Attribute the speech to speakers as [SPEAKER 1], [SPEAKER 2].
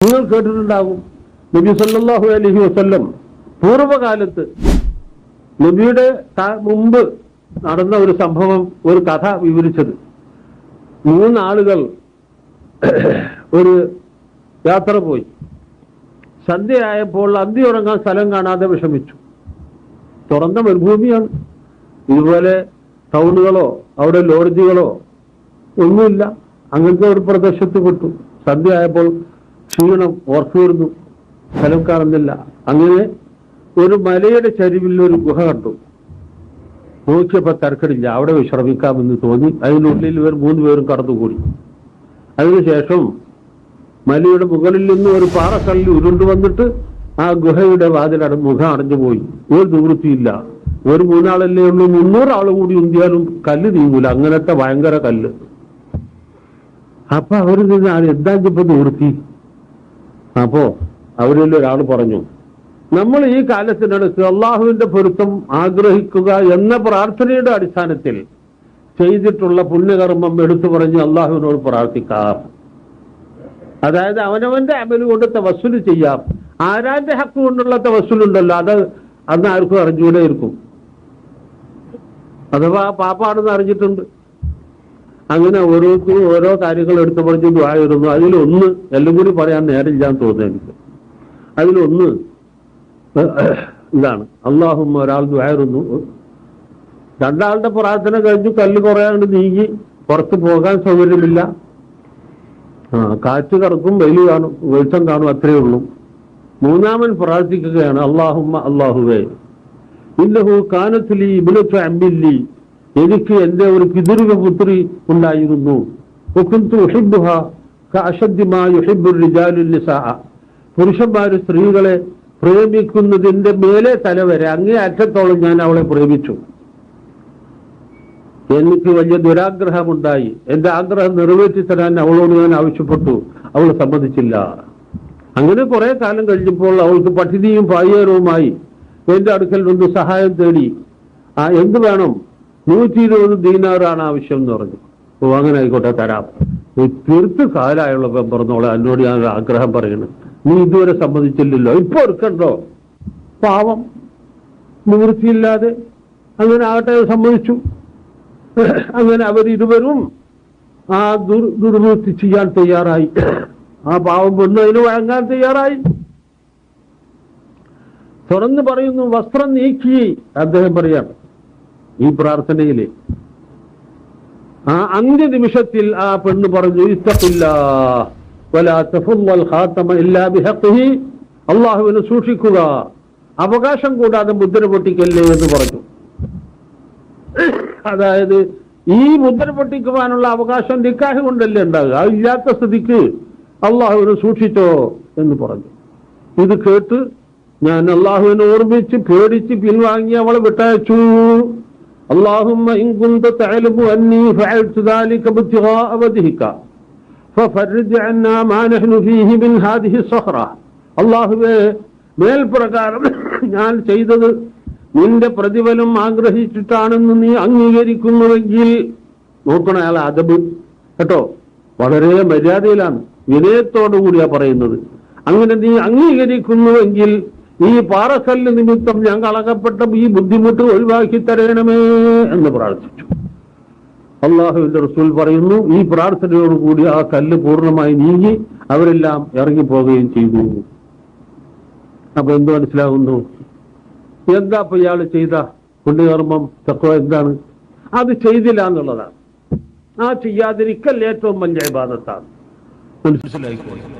[SPEAKER 1] നിങ്ങൾ കേട്ടിട്ടുണ്ടാകും, നബി സല്ലല്ലാഹു അലൈഹി വസല്ലം പൂർവ്വകാലത്ത് നബിയുടെ മുമ്പ് നടന്ന ഒരു സംഭവം, ഒരു കഥ വിവരിച്ചത്. 3 ആളുകൾ ഒരു യാത്ര പോയി. സന്ധ്യയായപ്പോൾ അന്തി ഉറങ്ങാൻ സ്ഥലം കാണാതെ വിഷമിച്ചു. തുറന്ന മരുഭൂമിയാണ്. ഇതുപോലെ ടൗണുകളോ അവിടെ ലോഡ്ജുകളോ ഒന്നുമില്ല. അങ്ങനത്തെ ഒരു പ്രദേശത്ത് പെട്ടു. സന്ധ്യയായപ്പോൾ ക്ഷീണം ഓർത്തുവരുന്നു, സ്ഥലം കാണുന്നില്ല. അങ്ങനെ ഒരു മലയുടെ ചരിവിൽ ഒരു ഗുഹ കണ്ടു. നോക്കിയപ്പോൾ തരക്കടില്ല, അവിടെ വിശ്രമിക്കാമെന്ന് തോന്നി. അതിനുള്ളിൽ 3 പേരും കടന്നുകൂടി. അതിനുശേഷം മലയുടെ മുകളിൽ നിന്ന് ഒരു പാറക്കല്ല് ഉരുണ്ടു വന്നിട്ട് ആ ഗുഹയുടെ മുഖം അടഞ്ഞുപോയി. ഒരു നിവൃത്തിയില്ല. ഒരു 3 ആളല്ലേ ഉള്ളൂ, 300 ആൾ കൂടി ഉന്തിയാലും കല്ല് നീങ്ങൂല. അങ്ങനത്തെ ഭയങ്കര കല്ല്. അപ്പൊ അവര് എന്താ ഇപ്പൊ നിവൃത്തി? അപ്പോ അവരിൽ ഒരാൾ പറഞ്ഞു, നമ്മൾ ഈ കാലത്തിനടുത്ത് അള്ളാഹുവിന്റെ പൊരുത്തം ആഗ്രഹിക്കുക എന്ന പ്രാർത്ഥനയുടെ അടിസ്ഥാനത്തിൽ ചെയ്തിട്ടുള്ള പുണ്യകർമ്മം എടുത്തു പറഞ്ഞ് അള്ളാഹുവിനോട് പ്രാർത്ഥിക്കാം. അതായത് അവനവന്റെ അമല് കൊണ്ട് തവസ്സുൽ ചെയ്യാം. ആരാന്റെ ഹക്ക് കൊണ്ടുള്ള തവസ്സുലുണ്ടല്ലോ, അത് അന്ന് ആർക്കും അറിഞ്ഞൂടെ ഇരിക്കും, അഥവാ പാപ്പാണെന്ന് അറിഞ്ഞിട്ടുണ്ട്. അങ്ങനെ ഓരോരുത്തരും ഓരോ കാര്യങ്ങൾ എടുത്തു പറഞ്ഞ് ദുആയിരുന്നു. അതിലൊന്ന് എല്ലാം കൂടി പറയാൻ നേരില്ലാന്ന് തോന്നുന്നു എനിക്ക്. അതിലൊന്ന് ഇതാണ്, അല്ലാഹുമ്മ, ഒരാൾ ദുആയിരുന്നു. 2 ആളുടെ പ്രാർത്ഥന കഴിഞ്ഞു, കല്ല് കുറയാണ്ട് നീങ്ങി, പുറത്ത് പോകാൻ സൗകര്യമില്ല. കാറ്റ് കറക്കും, വെയിൽ കാണും, വെളിച്ചം കാണും, അത്രയേ ഉള്ളൂ. 3-മൻ പ്രാർത്ഥിക്കുകയാണ്, അല്ലാഹുമ്മ, അല്ലാഹുവേ, ഇന്നഹു കാനത്ത് ലീ ഇബ്നത്തു അമ്മില്ലി, എനിക്ക് എന്റെ ഒരു പിതൃവ്യ പുത്രി ഉണ്ടായിരുന്നു. വകുന്തു ഉഹിബ്ബുഹാ കഅശദ്ദി മാ യുഹിബ്ബുർ റിജാലു നിസാഅ, പുരുഷന്മാര് സ്ത്രീകളെ പ്രേമിക്കുന്നതിന്റെ മേലെ തലവരെ അങ്ങേ അറ്റത്തോളം ഞാൻ അവളെ പ്രേമിച്ചു. എനിക്ക് വലിയ ദുരാഗ്രഹമുണ്ടായി. എന്റെ ആഗ്രഹം നിറവേറ്റി തരാൻ അവളോട് ഞാൻ ആവശ്യപ്പെട്ടു. അവൾ സമ്മതിച്ചില്ല. അങ്ങനെ കുറെ കാലം കഴിഞ്ഞപ്പോൾ അവൾക്ക് പട്ടിണിയും പായേരവുമായി എന്റെ അടുക്കൽ വന്ന് സഹായം തേടി. എന്ത് വേണം? 120 ദീനാറാണ് ആവശ്യം എന്ന് പറഞ്ഞു. ഓ, അങ്ങനെ ആയിക്കോട്ടെ, തരാം. തീർത്ത് കാലായുള്ള പറഞ്ഞോളെ, എന്നോട് ഞാൻ ആഗ്രഹം പറയണം, നീ ഇതുവരെ സമ്മതിച്ചില്ലല്ലോ, ഇപ്പൊ എടുക്കണ്ടോ? പാവം, നിവൃത്തിയില്ലാതെ അങ്ങനെ ആകട്ടെ, സമ്മതിച്ചു. അങ്ങനെ അവരിരുവരും ആ ദുർവൃത്തി ചെയ്യാൻ തയ്യാറായി. ആ പാവം പെണ്ണ് അതിന് വഴങ്ങാൻ തയ്യാറായി. തുറന്ന് പറയുന്നു, വസ്ത്രം നീക്കി അദ്ദേഹം പറയാം ഈ പ്രാർത്ഥനയില്. ആ അന്ത്യനിമിഷത്തിൽ ആ പെണ്ണ് പറഞ്ഞു, ഇത്തഖില്ലാഹ് വലാ തഫുൽ ഖാതമ ഇല്ലാ ബിഹഖിഹി, അല്ലാഹുവിനെ സൂക്ഷിക്കുക, അവകാശം കൂടാതെ മുദ്ര പൊട്ടിക്കല്ലേ എന്ന് പറഞ്ഞു. അതായത് ഈ മുദ്ര പൊട്ടിക്കുവാനുള്ള അവകാശം നിക്കാഹ് കൊണ്ടല്ലേ ഉണ്ടാകുക, അത് ഇല്ലാത്ത സ്ഥിതിക്ക് അള്ളാഹുവിനെ സൂക്ഷിച്ചോ എന്ന് പറഞ്ഞു. ഇത് കേട്ട് ഞാൻ അള്ളാഹുവിനെ ഓർമ്മിച്ച് പേടിച്ച് പിൻവാങ്ങി അവളെ വിട്ടയച്ചു. അല്ലാഹുമ്മ ഇൻ കുന്ത തഅലമു അന്നി ഫഅൽതു ദാലിക ഇബ്തിഗാഅ വജ്ഹിക ഫഫർജ് അന്നാ മാ നഹ്നു ഫീഹി മിൻ ഹാദിഹി സഖറ, അല്ലാഹുവേ, മേൽപ്രകാരം ഞാൻ ചെയ്തത് നിന്റെ പ്രതിഫലം ആഗ്രഹിച്ചിട്ടാണെന്ന് നീ അംഗീകരിക്കുന്നുവെങ്കിൽ, നോക്കണം അയാൾ അദബ് കേട്ടോ, വളരെ മര്യാദയിലാണ്, വിനയത്തോടു കൂടിയാ പറയുന്നത്. അങ്ങനെ നീ അംഗീകരിക്കുന്നുവെങ്കിൽ ഈ പാറക്കല്ല് നിമിത്തം ഞങ്ങൾ അകപ്പെട്ട ഈ ബുദ്ധിമുട്ട് ഒഴിവാക്കി തരണമേ എന്ന് പ്രാർത്ഥിച്ചു. അള്ളാഹുവിന്റെ റസൂൽ പറയുന്നു, ഈ പ്രാർത്ഥനയോടുകൂടി ആ കല്ല് പൂർണ്ണമായി നീങ്ങി അവരെല്ലാം ഇറങ്ങിപ്പോവുകയും ചെയ്തു. അപ്പൊ എന്ത് മനസ്സിലാകുന്നു? എന്താ ഇപ്പൊ ഇയാൾ ചെയ്ത പുണ്യകർമ്മം, തഖ്വ എന്താണ്? അത് ചെയ്തില്ല എന്നുള്ളതാണ്. ആ ചെയ്യാതിരിക്കൽ ഏറ്റവും വലിയ ഇബാദത്താണ്. മനസ്സിലായിക്കോട്ടെ.